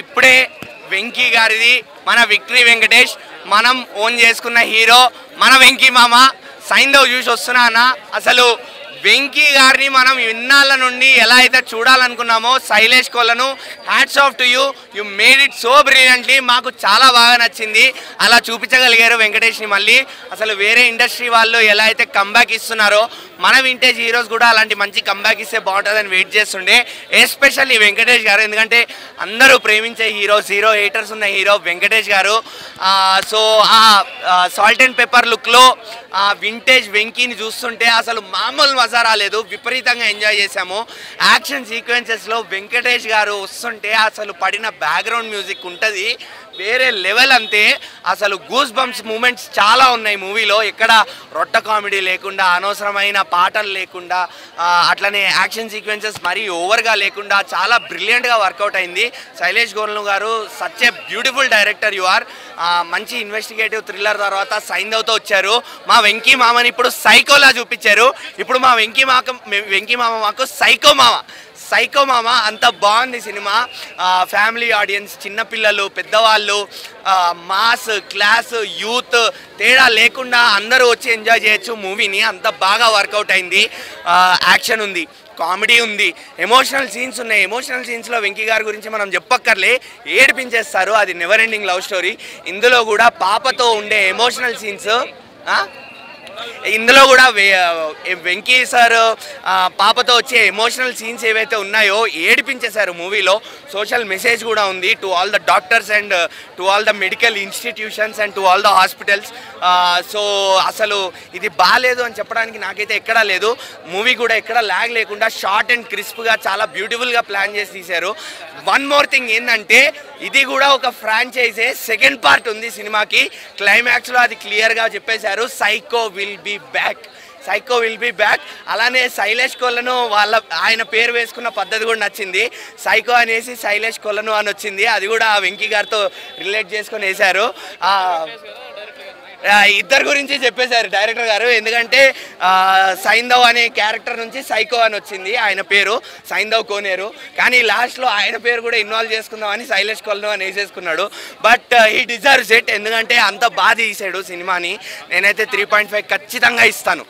ఇప్పుడే వెంకీ గారిది మన విక్టరీ వెంకటేష్ మనం ఓన్ చేసుకున్న హీరో మన వెంకీ మామ సైంధవ్ చూసి వస్తున్నా అన్న. అసలు వెంకీ గారిని మనం ఇన్నాళ్ళ నుండి ఎలా అయితే చూడాలనుకున్నామో Shailesh Kolanu hats off to you, you made it so brilliantly. మాకు చాలా బాగా నచ్చింది అలా చూపించగలిగారు వెంకటేష్ని. మళ్ళీ అసలు వేరే ఇండస్ట్రీ వాళ్ళు ఎలా అయితే కంబ్యాక్ ఇస్తున్నారో మన వింటేజ్ హీరోస్ కూడా అలాంటి మంచి కంబ్యాక్ ఇస్తే బాగుంటుందని వెయిట్ చేస్తుండే, ఎస్పెషల్లీ వెంకటేష్ గారు. ఎందుకంటే అందరూ ప్రేమించే హీరోస్, హీరో హేటర్స్ ఉన్న హీరో వెంకటేష్ గారు. సో ఆ సాల్ట్ అండ్ పెప్పర్ లుక్లో వింటేజ్ వెంకీని చూస్తుంటే అసలు మామూలు మజా రాలేదు, విపరీతంగా ఎంజాయ్ చేశాము. యాక్షన్ సీక్వెన్సెస్లో వెంకటేష్ గారు వస్తుంటే అసలు పడిన బ్యాక్గ్రౌండ్ మ్యూజిక్ ఉంటుంది వేరే లెవెల్. అంతే అసలు గూస్ బంప్స్ మూమెంట్స్ చాలా ఉన్నాయి మూవీలో. ఎక్కడ రొట్ట కామెడీ లేకుండా, అనవసరమైన పాటలు లేకుండా, అట్లనే యాక్షన్ సీక్వెన్సెస్ మరీ ఓవర్గా లేకుండా చాలా బ్రిలియంట్గా వర్కౌట్ అయింది. శైలేష్ కోలను గారు such a beautiful director you are. మంచి ఇన్వెస్టిగేటివ్ థ్రిల్లర్ తర్వాత సైంధవ్తో వచ్చారు. మా వెంకీ మామని ఇప్పుడు సైకోలా చూపించారు. ఇప్పుడు మా వెంకీ మామ మాకు సైకో మామ. అంత బాగుంది సినిమా. ఫ్యామిలీ ఆడియన్స్, చిన్నపిల్లలు, పెద్దవాళ్ళు, మాస్, క్లాస్, యూత్ తేడా లేకుండా అందరూ వచ్చి ఎంజాయ్ చేయొచ్చు మూవీని. అంత బాగా వర్కౌట్ అయింది. యాక్షన్ ఉంది, కామెడీ ఉంది, ఎమోషనల్ సీన్స్ ఉన్నాయి. ఎమోషనల్ సీన్స్లో వెంకీ గారి గురించి మనం చెప్పక్కర్లే, ఏడిపించేస్తారు. అది నెవర్ ఎండింగ్ లవ్ స్టోరీ. ఇందులో కూడా పాపతో ఉండే ఎమోషనల్ సీన్స్, ఇందులో కూడా వెంకీ సార్ పాపతో వచ్చే ఎమోషనల్ సీన్స్ ఏవైతే ఉన్నాయో ఏడిపించేశారు మూవీలో. సోషల్ మెసేజ్ కూడా ఉంది to all the doctors and to all the medical institutions and to all the hospitals. So అసలు ఇది బాగాలేదు అని చెప్పడానికి నాకైతే ఎక్కడా లేదు. మూవీ కూడా ఎక్కడ ల్యాగ్ లేకుండా షార్ట్ అండ్ క్రిస్ప్గా చాలా బ్యూటిఫుల్గా ప్లాన్ చేసి తీశారు. వన్ మోర్ థింగ్ ఏంటంటే ఇది కూడా ఒక ఫ్రాంచైజే. సెకండ్ పార్ట్ ఉంది సినిమాకి. క్లైమాక్స్లో అది క్లియర్గా చెప్పేశారు, సైకో విల్ బీ బ్యాక్. అలానే శైలేష్ కోలను ఆయన పేరు వేసుకున్న పద్ధతి కూడా నచ్చింది. సైకో అనేసి శైలేష్ కోలను అని వచ్చింది. అది కూడా వెంకీ గారితో రిలేట్ చేసుకొని వేశారు. ఇద్దరు గురించి చెప్పేశారు డైరెక్టర్ గారు. ఎందుకంటే సైంధవ్ అనే క్యారెక్టర్ నుంచి సైకో అని వచ్చింది ఆయన పేరు, సైంధవ్ కోనేరు. కానీ లాస్ట్లో ఆయన పేరు కూడా ఇన్వాల్వ్ చేసుకుందామని శైలేష్ కోలను అని వేసేసుకున్నాడు. But he deserves it. ఎందుకంటే అంత బాగా తీసాడు సినిమాని. నేనైతే 3.5 ఖచ్చితంగా ఇస్తాను.